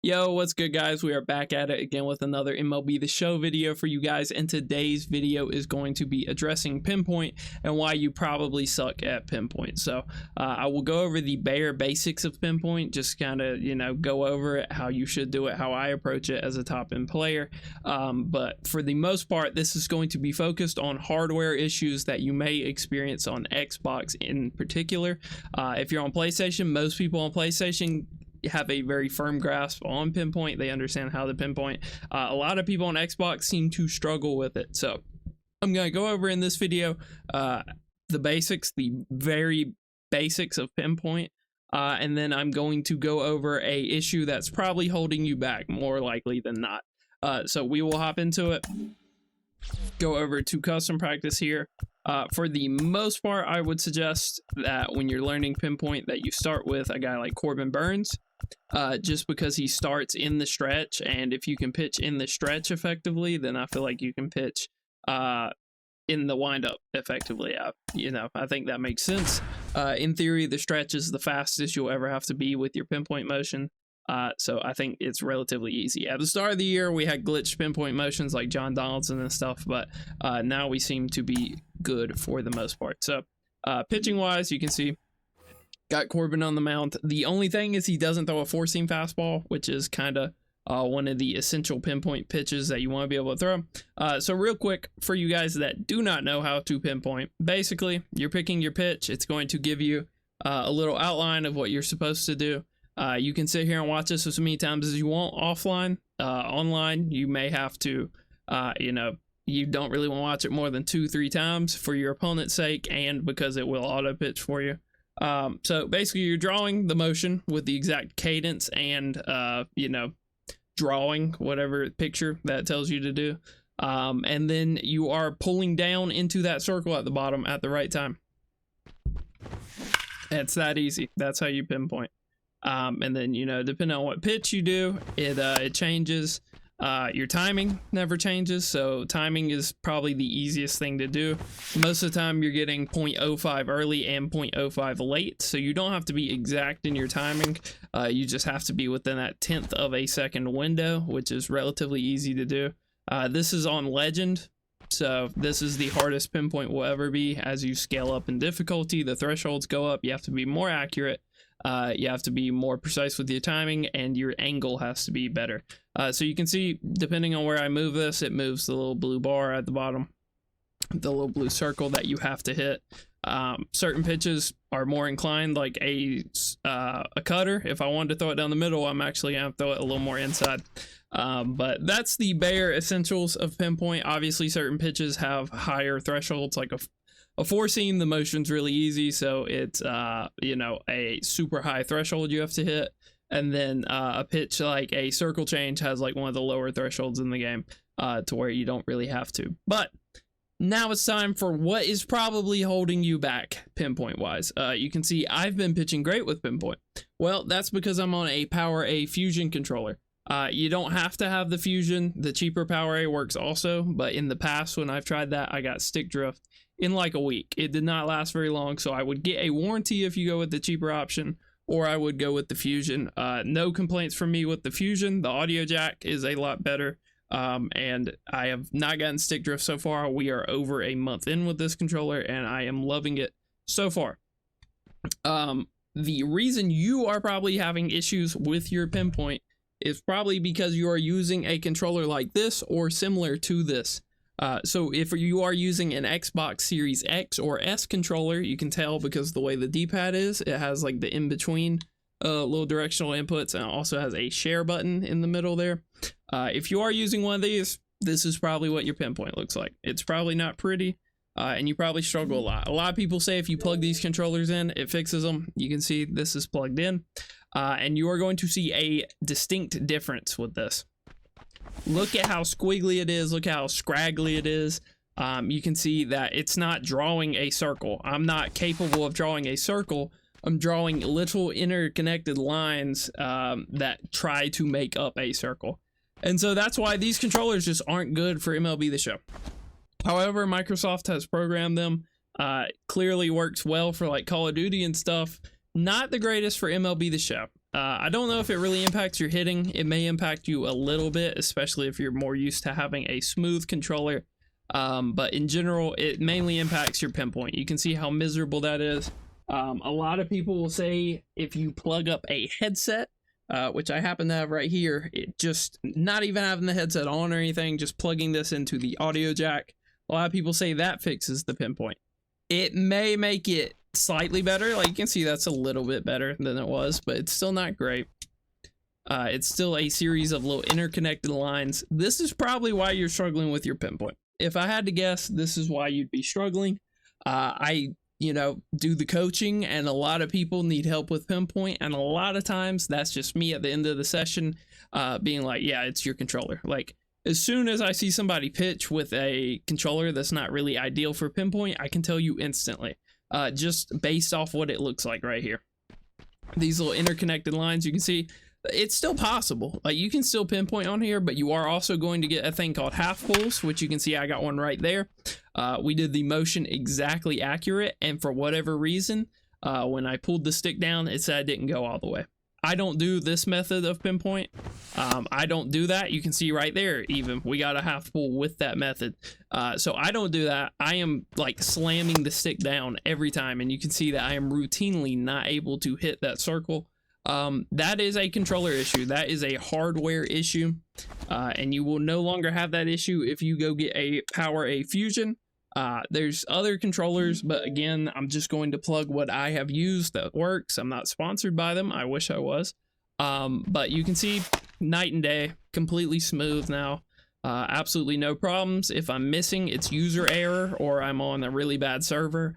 Yo, what's good, guys? We are back at it again with another MLB The Show video for you guys, and today's video is going to be addressing Pinpoint and why you probably suck at Pinpoint. So I will go over the bare basics of Pinpoint, just kind of, go over it, how you should do it, how I approach it as a top-end player. But for the most part, this is going to be focused on hardware issues that you may experience on Xbox in particular. If you're on PlayStation, most people on PlayStation have a very firm grasp on Pinpoint. They understand how to pinpoint. A lot of people on Xbox seem to struggle with it. So I'm going to go over in this video the basics, the very basics of Pinpoint. And then I'm going to go over a issue that's probably holding you back more likely than not. So we will hop into it. Go over to custom practice here. For the most part, I would suggest that when you're learning Pinpoint that you start with a guy like Corbin Burns, just because he starts in the stretch, and if you can pitch in the stretch effectively, then I feel like you can pitch in the windup effectively. I think that makes sense. In theory, the stretch is the fastest you'll ever have to be with your pinpoint motion. So I think it's relatively easy. At the start of the year, we had glitched pinpoint motions like John Donaldson and stuff, but now we seem to be good for the most part. So pitching wise, you can see got Corbin on the mound. The only thing is he doesn't throw a four-seam fastball, which is kind of one of the essential pinpoint pitches that you want to be able to throw. So real quick, for you guys that do not know how to pinpoint, basically you're picking your pitch. It's going to give you a little outline of what you're supposed to do. You can sit here and watch this as many times as you want offline. Online, you may have to, you don't really want to watch it more than 2-3 times for your opponent's sake, and because it will auto pitch for you. So basically you're drawing the motion with the exact cadence and, drawing whatever picture that tells you to do. And then you are pulling down into that circle at the bottom at the right time. It's that easy. That's how you pinpoint. And then, depending on what pitch you do, it changes. Your timing never changes, so timing is probably the easiest thing to do. Most of the time you're getting 0.05 early and 0.05 late, so you don't have to be exact in your timing. You just have to be within that 1/10 of a second window, which is relatively easy to do. This is on Legend, so this is the hardest Pinpoint will ever be. As you scale up in difficulty, the thresholds go up. You have to be more accurate. You have to be more precise with your timing, and your angle has to be better. So you can see, depending on where I move this, it moves the little blue bar at the bottom, the little blue circle that you have to hit. Certain pitches are more inclined, like a cutter. If I wanted to throw it down the middle, I'm actually going to throw it a little more inside. But that's the bare essentials of Pinpoint. Obviously, certain pitches have higher thresholds, like a four-seam, the motion's really easy, so it's, a super high threshold you have to hit. And then a pitch like a circle change has like one of the lower thresholds in the game, to where you don't really have to. But now it's time for what is probably holding you back pinpoint-wise. You can see I've been pitching great with Pinpoint. Well, that's because I'm on a Power A Fusion controller. You don't have to have the Fusion. The cheaper Power A works also, but in the past when I've tried that, I got stick drift in like a week. It did not last very long, so I would get a warranty if you go with the cheaper option, or I would go with the Fusion. No complaints from me with the Fusion. The audio jack is a lot better, and I have not gotten stick drift so far. We are over a month in with this controller, and I am loving it so far. The reason you are probably having issues with your Pinpoint is probably because you are using a controller like this or similar to this. So if you are using an Xbox Series X or S controller, you can tell because the way the D-pad is, it has like the in-between little directional inputs, and it also has a share button in the middle there. If you are using one of these, this is probably what your Pinpoint looks like. It's probably not pretty, and you probably struggle a lot. A lot of people say if you plug these controllers in, it fixes them. You can see this is plugged in, and you are going to see a distinct difference with this. Look at how squiggly it is. Look how scraggly it is. You can see that it's not drawing a circle. I'm not capable of drawing a circle. I'm drawing little interconnected lines that try to make up a circle. And so that's why these controllers just aren't good for MLB The Show. However, Microsoft has programmed them. Clearly works well for like Call of Duty and stuff. Not the greatest for MLB The Show. I don't know if it really impacts your hitting. It may impact you a little bit, especially if you're more used to having a smooth controller. But in general, it mainly impacts your pinpoint. You can see how miserable that is. A lot of people will say if you plug up a headset, which I happen to have right here, it just not even having the headset on or anything, just plugging this into the audio jack. A lot of people say that fixes the pinpoint. It may make it slightly better. Like you can see that's a little bit better than it was, but it's still not great. It's still a series of little interconnected lines. This is probably why you're struggling with your pinpoint. If I had to guess, this is why you'd be struggling. I do the coaching, and a lot of people need help with pinpoint, and a lot of times that's just me at the end of the session being like, yeah, it's your controller. Like as soon as I see somebody pitch with a controller that's not really ideal for pinpoint, I can tell you instantly, just based off what it looks like right here. These little interconnected lines, you can see it's still possible. Like you can still pinpoint on here, but you are also going to get a thing called half pulls, which you can see I got one right there. We did the motion exactly accurate, and for whatever reason, when I pulled the stick down, it said I didn't go all the way. I don't do this method of pinpoint. I don't do that. You can see right there, even we got a half pull with that method. So I don't do that. I am like slamming the stick down every time, and you can see that I am routinely not able to hit that circle. That is a controller issue. That is a hardware issue, and you will no longer have that issue if you go get a Power A Fusion. There's other controllers, but again, I'm just going to plug what I have used that works. I'm not sponsored by them. I wish I was. But you can see night and day, completely smooth now. Absolutely no problems. If I'm missing, it's user error or I'm on a really bad server.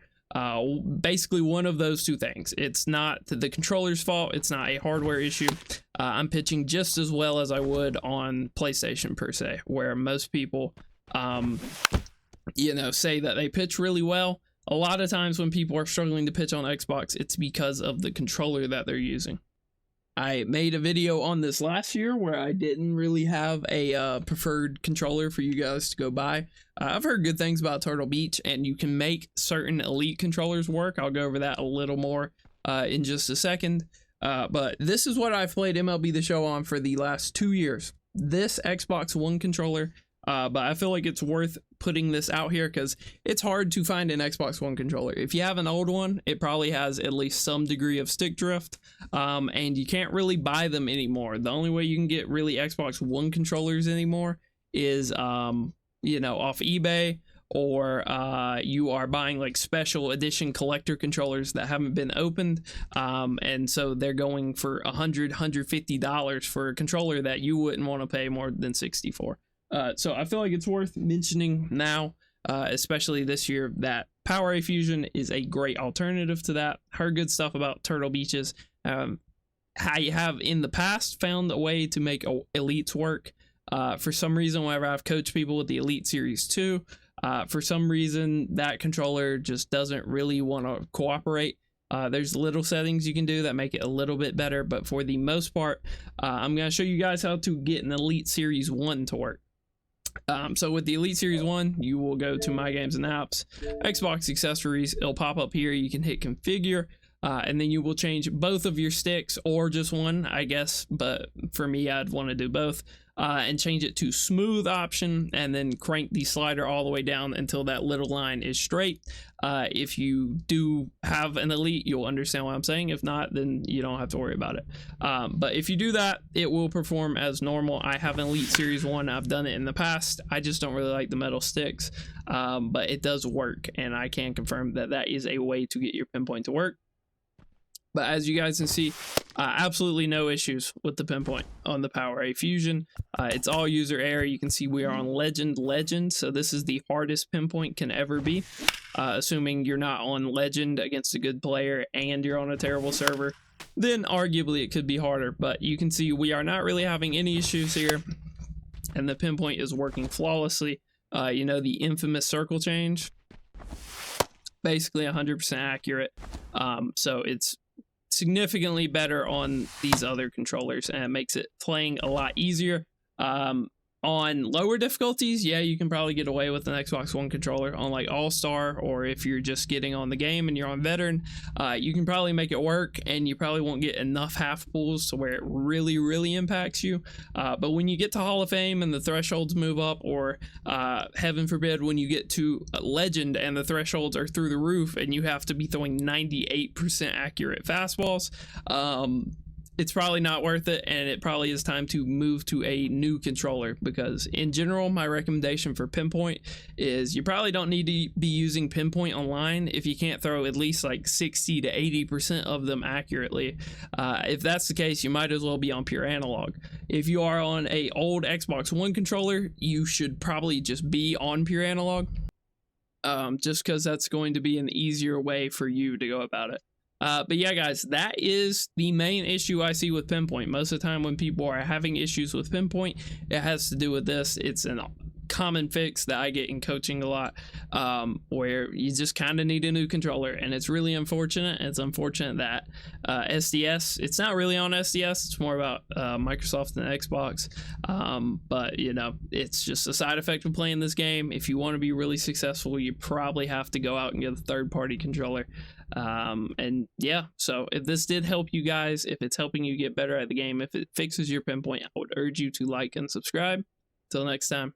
Basically one of those two things. It's not the controller's fault. It's not a hardware issue. I'm pitching just as well as I would on PlayStation per se, where most people, say that they pitch really well. A lot of times when people are struggling to pitch on Xbox, it's because of the controller that they're using. I made a video on this last year where I didn't really have a preferred controller for you guys to go buy. I've heard good things about Turtle Beach, and you can make certain Elite controllers work. I'll go over that a little more in just a second. But this is what I've played MLB The Show on for the last 2 years. This Xbox One controller, but I feel like it's worth putting this out here because it's hard to find an Xbox One controller. If you have an old one, it probably has at least some degree of stick drift, and you can't really buy them anymore. The only way you can get really Xbox One controllers anymore is, off eBay, or you are buying like special edition collector controllers that haven't been opened, and so they're going for $150 for a controller that you wouldn't want to pay more than $60 for. So I feel like it's worth mentioning now, especially this year, that Power A Fusion is a great alternative to that. Heard good stuff about Turtle Beaches. I have in the past found a way to make Elites work. For some reason, whenever I've coached people with the Elite Series 2, for some reason that controller just doesn't really want to cooperate. There's little settings you can do that make it a little bit better, but for the most part, I'm going to show you guys how to get an Elite Series 1 to work. So with the Elite Series 1, you will go to My Games and Apps, Xbox Accessories. It'll pop up here. You can hit Configure, and then you will change both of your sticks, or just one, I guess. But for me, I'd want to do both, and change it to Smooth option, and then crank the slider all the way down until that little line is straight. If you do have an Elite, you'll understand what I'm saying. If not, then you don't have to worry about it. But if you do that, it will perform as normal. I have an Elite Series 1. I've done it in the past. I just don't really like the metal sticks, but it does work, and I can confirm that that is a way to get your pinpoint to work. But as you guys can see, absolutely no issues with the pinpoint on the Power A Fusion. It's all user error. You can see we are on Legend, so this is the hardest pinpoint can ever be. Assuming you're not on Legend against a good player and you're on a terrible server, then arguably it could be harder. But you can see we are not really having any issues here, and the pinpoint is working flawlessly. The infamous circle change, basically 100% accurate. So it's significantly better on these other controllers, and it makes it playing a lot easier. On lower difficulties, yeah, you can probably get away with an Xbox One controller. On like All-Star, or if you're just getting on the game and you're on Veteran, you can probably make it work, and you probably won't get enough half pulls to where it really impacts you. But when you get to Hall of Fame and the thresholds move up, or heaven forbid when you get to Legend and the thresholds are through the roof and you have to be throwing 98% accurate fastballs, it's probably not worth it, and it probably is time to move to a new controller, because in general, my recommendation for Pinpoint is you probably don't need to be using Pinpoint online if you can't throw at least like 60 to 80% of them accurately. If that's the case, you might as well be on pure analog. If you are on a old Xbox One controller, you should probably just be on pure analog, just because that's going to be an easier way for you to go about it. But yeah, guys, that is the main issue I see with Pinpoint. Most of the time when people are having issues with Pinpoint, it has to do with this. It's a common fix that I get in coaching a lot, where you just kind of need a new controller, and it's really unfortunate. It's unfortunate that SDS, it's not really on SDS, it's more about Microsoft and Xbox, but you know, it's just a side effect of playing this game. If you want to be really successful, you probably have to go out and get a third-party controller. And yeah, so if this did help you guys, if it's helping you get better at the game, if it fixes your Pinpoint, I would urge you to like and subscribe. Till next time.